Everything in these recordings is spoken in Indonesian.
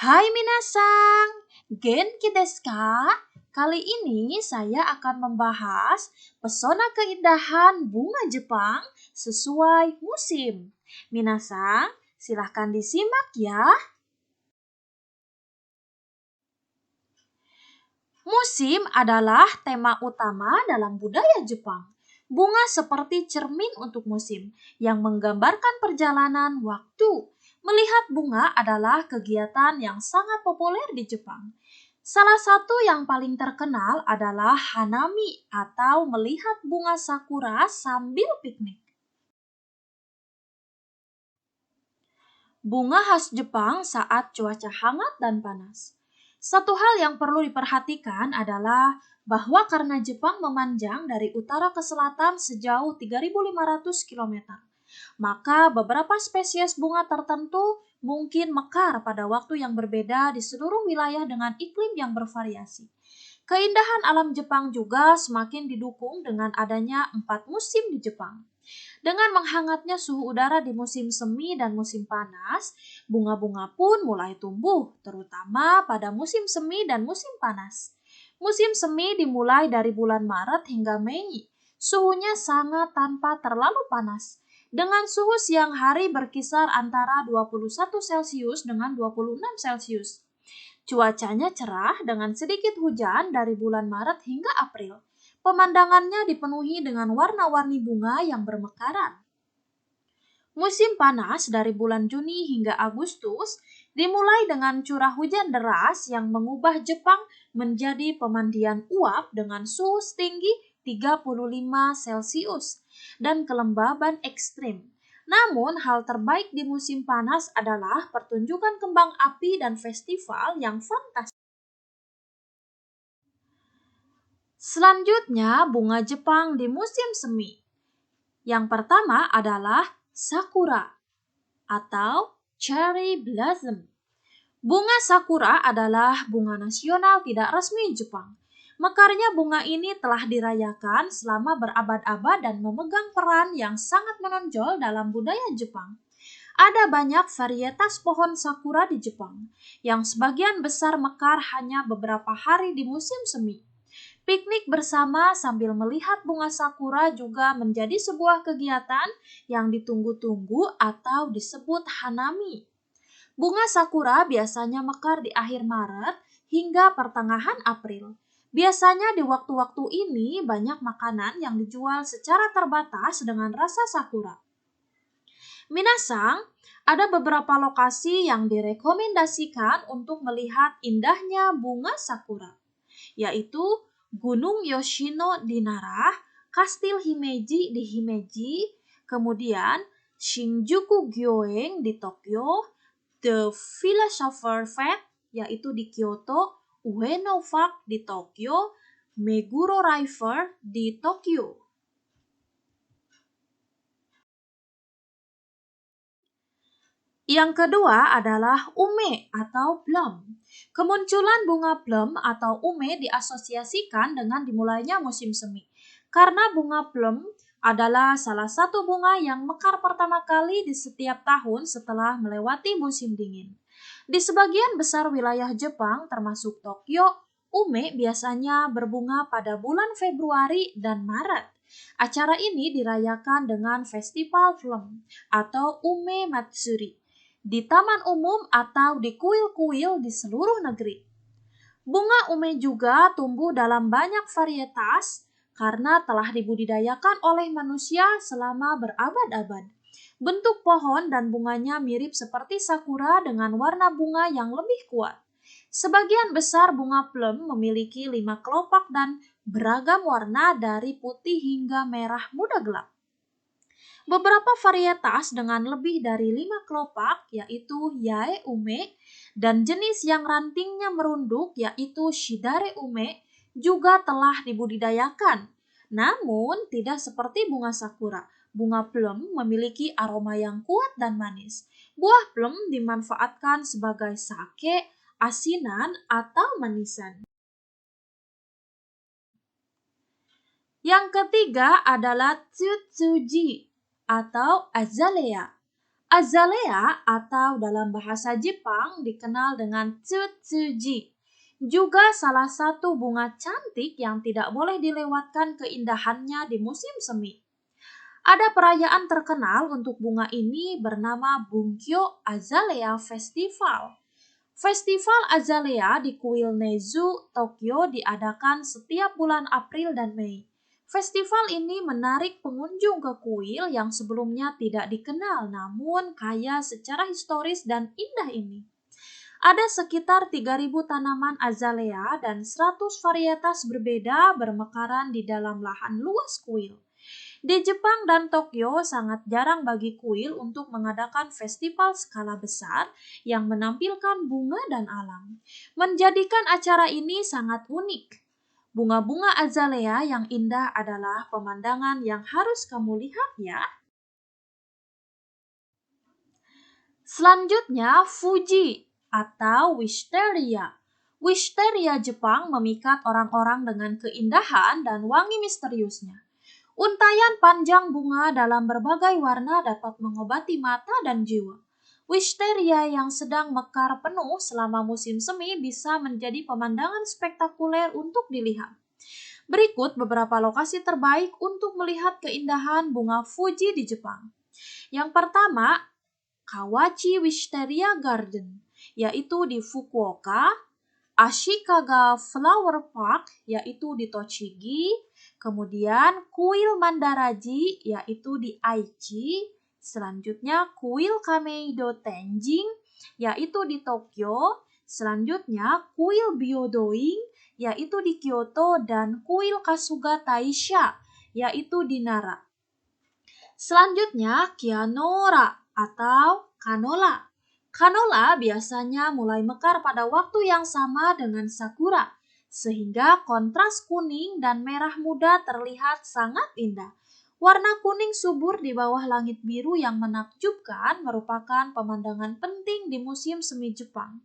Hai minasang, genki desu ka? Kali ini saya akan membahas pesona keindahan bunga Jepang sesuai musim. Minasang, silahkan disimak ya. Musim adalah tema utama dalam budaya Jepang. Bunga seperti cermin untuk musim yang menggambarkan perjalanan waktu. Melihat bunga adalah kegiatan yang sangat populer di Jepang. Salah satu yang paling terkenal adalah hanami atau melihat bunga sakura sambil piknik. Bunga khas Jepang saat cuaca hangat dan panas. Satu hal yang perlu diperhatikan adalah bahwa karena Jepang memanjang dari utara ke selatan sejauh 3.500 km, maka beberapa spesies bunga tertentu mungkin mekar pada waktu yang berbeda di seluruh wilayah dengan iklim yang bervariasi. Keindahan alam Jepang juga semakin didukung dengan adanya 4 musim di Jepang. Dengan menghangatnya suhu udara di musim semi dan musim panas, bunga-bunga pun mulai tumbuh, terutama pada musim semi dan musim panas. Musim semi dimulai dari bulan Maret hingga Mei. Suhunya sangat tanpa terlalu panas, dengan suhu siang hari berkisar antara 21 Celcius dengan 26 Celcius. Cuacanya cerah dengan sedikit hujan dari bulan Maret hingga April. Pemandangannya dipenuhi dengan warna-warni bunga yang bermekaran. Musim panas dari bulan Juni hingga Agustus dimulai dengan curah hujan deras yang mengubah Jepang menjadi pemandian uap dengan suhu setinggi 35 Celcius dan kelembaban ekstrim. Namun, hal terbaik di musim panas adalah pertunjukan kembang api dan festival yang fantastis. Selanjutnya, bunga Jepang di musim semi. Yang pertama adalah sakura atau cherry blossom. Bunga sakura adalah bunga nasional tidak resmi Jepang. Mekarnya bunga ini telah dirayakan selama berabad-abad dan memegang peran yang sangat menonjol dalam budaya Jepang. Ada banyak varietas pohon sakura di Jepang, yang sebagian besar mekar hanya beberapa hari di musim semi. Piknik bersama sambil melihat bunga sakura juga menjadi sebuah kegiatan yang ditunggu-tunggu atau disebut hanami. Bunga sakura biasanya mekar di akhir Maret hingga pertengahan April. Biasanya di waktu-waktu ini banyak makanan yang dijual secara terbatas dengan rasa sakura. Minasang, ada beberapa lokasi yang direkomendasikan untuk melihat indahnya bunga sakura, yaitu Gunung Yoshino di Nara, Kastil Himeji di Himeji, kemudian Shinjuku Gyoen di Tokyo, The Philosopher Fest yaitu di Kyoto, Ueno Park di Tokyo, Meguro River di Tokyo. Yang kedua adalah ume atau plum. Kemunculan bunga plum atau ume diasosiasikan dengan dimulainya musim semi. Karena bunga plum adalah salah satu bunga yang mekar pertama kali di setiap tahun setelah melewati musim dingin. Di sebagian besar wilayah Jepang termasuk Tokyo, ume biasanya berbunga pada bulan Februari dan Maret. Acara ini dirayakan dengan festival plum atau ume matsuri di taman umum atau di kuil-kuil di seluruh negeri. Bunga ume juga tumbuh dalam banyak varietas karena telah dibudidayakan oleh manusia selama berabad-abad. Bentuk pohon dan bunganya mirip seperti sakura dengan warna bunga yang lebih kuat. Sebagian besar bunga plum memiliki 5 kelopak dan beragam warna dari putih hingga merah muda gelap. Beberapa varietas dengan lebih dari 5 kelopak yaitu yae ume dan jenis yang rantingnya merunduk yaitu shidare ume juga telah dibudidayakan. Namun tidak seperti bunga sakura. Bunga plum memiliki aroma yang kuat dan manis. Buah plum dimanfaatkan sebagai sake, asinan, atau manisan. Yang ketiga adalah tsutsuji atau azalea. Azalea atau dalam bahasa Jepang dikenal dengan tsutsuji, juga salah satu bunga cantik yang tidak boleh dilewatkan keindahannya di musim semi. Ada perayaan terkenal untuk bunga ini bernama Bunkyo Azalea Festival. Festival Azalea di kuil Nezu, Tokyo diadakan setiap bulan April dan Mei. Festival ini menarik pengunjung ke kuil yang sebelumnya tidak dikenal namun kaya secara historis dan indah ini. Ada sekitar 3.000 tanaman azalea dan 100 varietas berbeda bermekaran di dalam lahan luas kuil. Di Jepang dan Tokyo sangat jarang bagi kuil untuk mengadakan festival skala besar yang menampilkan bunga dan alam. Menjadikan acara ini sangat unik. Bunga-bunga azalea yang indah adalah pemandangan yang harus kamu lihat ya. Selanjutnya Fuji atau Wisteria. Wisteria Jepang memikat orang-orang dengan keindahan dan wangi misteriusnya. Untaian panjang bunga dalam berbagai warna dapat mengobati mata dan jiwa. Wisteria yang sedang mekar penuh selama musim semi bisa menjadi pemandangan spektakuler untuk dilihat. Berikut beberapa lokasi terbaik untuk melihat keindahan bunga Fuji di Jepang. Yang pertama, Kawachi Wisteria Garden, yaitu di Fukuoka. Ashikaga Flower Park, yaitu di Tochigi. Kemudian kuil Mandaraji, yaitu di Aichi. Selanjutnya kuil Kameido Tenjing, yaitu di Tokyo. Selanjutnya kuil Byodoin, yaitu di Kyoto. Dan kuil Kasuga Taisha, yaitu di Nara. Selanjutnya Kianora atau Kanola. Kanola biasanya mulai mekar pada waktu yang sama dengan sakura, sehingga kontras kuning dan merah muda terlihat sangat indah. Warna kuning subur di bawah langit biru yang menakjubkan merupakan pemandangan penting di musim semi Jepang.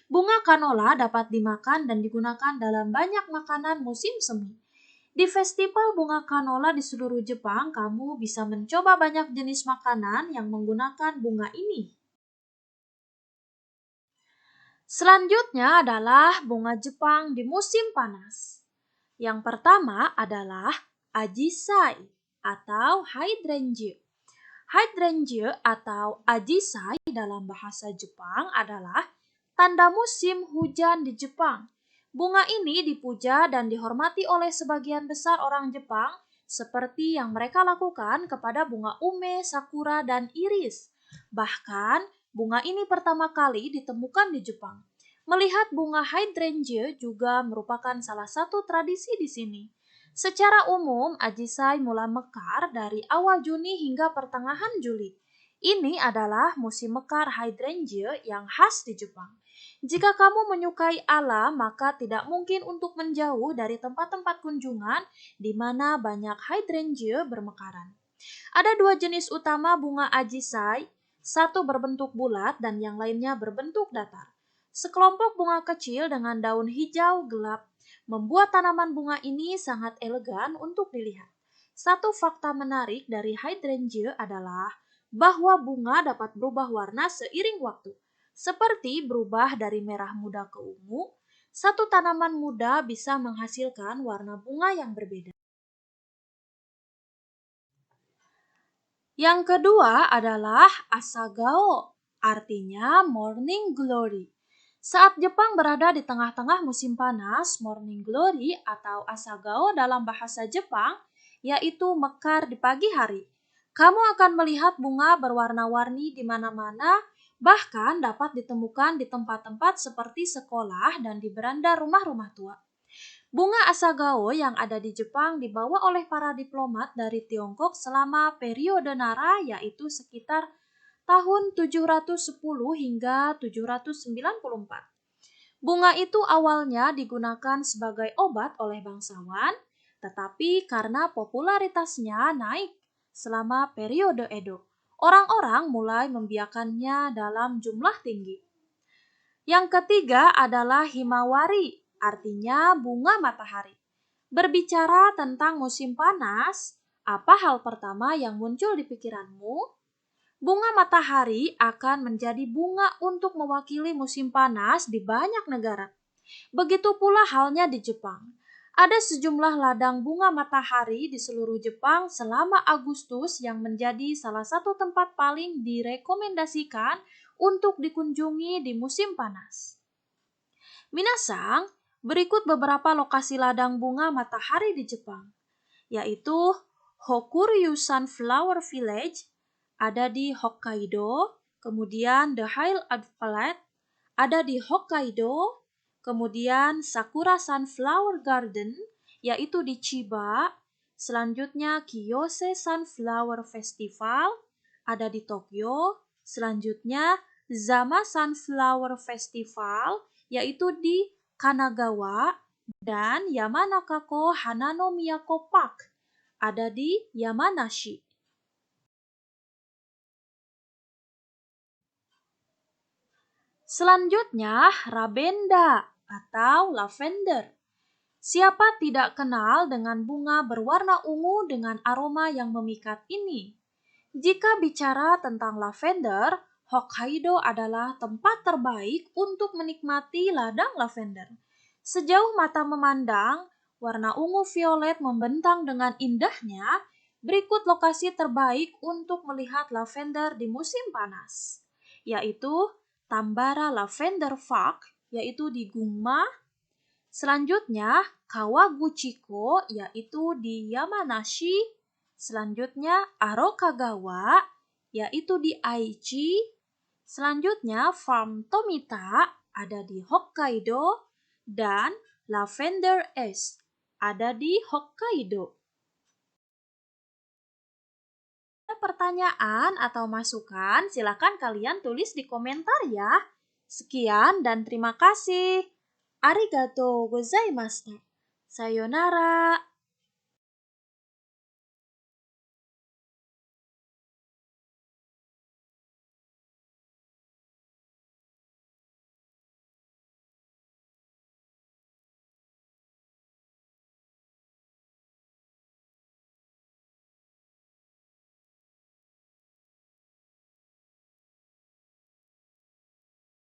Bunga kanola dapat dimakan dan digunakan dalam banyak makanan musim semi. Di festival bunga kanola di seluruh Jepang, kamu bisa mencoba banyak jenis makanan yang menggunakan bunga ini. Selanjutnya adalah bunga Jepang di musim panas. Yang pertama adalah Ajisai atau Hydrangea. Hydrangea atau Ajisai dalam bahasa Jepang adalah tanda musim hujan di Jepang. Bunga ini dipuja dan dihormati oleh sebagian besar orang Jepang seperti yang mereka lakukan kepada bunga ume, sakura, dan iris. Bahkan, bunga ini pertama kali ditemukan di Jepang. Melihat bunga hydrangea juga merupakan salah satu tradisi di sini. Secara umum, ajisai mulai mekar dari awal Juni hingga pertengahan Juli. Ini adalah musim mekar hydrangea yang khas di Jepang. Jika kamu menyukai alam, maka tidak mungkin untuk menjauh dari tempat-tempat kunjungan di mana banyak hydrangea bermekaran. Ada dua jenis utama bunga ajisai, satu berbentuk bulat dan yang lainnya berbentuk datar. Sekelompok bunga kecil dengan daun hijau gelap membuat tanaman bunga ini sangat elegan untuk dilihat. Satu fakta menarik dari hydrangea adalah bahwa bunga dapat berubah warna seiring waktu. Seperti berubah dari merah muda ke ungu, satu tanaman muda bisa menghasilkan warna bunga yang berbeda. Yang kedua adalah Asagao, artinya morning glory. Saat Jepang berada di tengah-tengah musim panas, morning glory atau Asagao dalam bahasa Jepang, yaitu mekar di pagi hari. Kamu akan melihat bunga berwarna-warni di mana-mana, bahkan dapat ditemukan di tempat-tempat seperti sekolah dan di beranda rumah-rumah tua. Bunga asagao yang ada di Jepang dibawa oleh para diplomat dari Tiongkok selama periode Nara, yaitu sekitar tahun 710 hingga 794. Bunga itu awalnya digunakan sebagai obat oleh bangsawan, tetapi karena popularitasnya naik selama periode Edo, orang-orang mulai membiakannya dalam jumlah tinggi. Yang ketiga adalah himawari, artinya bunga matahari. Berbicara tentang musim panas, apa hal pertama yang muncul di pikiranmu? Bunga matahari akan menjadi bunga untuk mewakili musim panas di banyak negara. Begitu pula halnya di Jepang. Ada sejumlah ladang bunga matahari di seluruh Jepang selama Agustus yang menjadi salah satu tempat paling direkomendasikan untuk dikunjungi di musim panas. Minasang, berikut beberapa lokasi ladang bunga matahari di Jepang, yaitu Hokuryu Sunflower Village, ada di Hokkaido, kemudian The Highland Palette, ada di Hokkaido, kemudian Sakura Sunflower Garden, yaitu di Chiba, selanjutnya Kiyose Sunflower Festival, ada di Tokyo, selanjutnya Zama Sunflower Festival, yaitu di Kanagawa, dan Yamanakako Hanano Miyako Park, ada di Yamanashi. Selanjutnya, Rabenda atau lavender. Siapa tidak kenal dengan bunga berwarna ungu dengan aroma yang memikat ini? Jika bicara tentang lavender, Hokkaido adalah tempat terbaik untuk menikmati ladang lavender. Sejauh mata memandang, warna ungu violet membentang dengan indahnya. Berikut lokasi terbaik untuk melihat lavender di musim panas, yaitu Tambara Lavender Park, yaitu di Gunma. Selanjutnya, Kawaguchiko, yaitu di Yamanashi. Selanjutnya, Arokagawa, yaitu di Aichi. Selanjutnya, Farm Tomita, ada di Hokkaido. Dan Lavender Est, ada di Hokkaido. Ada pertanyaan atau masukan, silakan kalian tulis di komentar ya. Sekian dan terima kasih. Arigatou gozaimashita. Sayonara.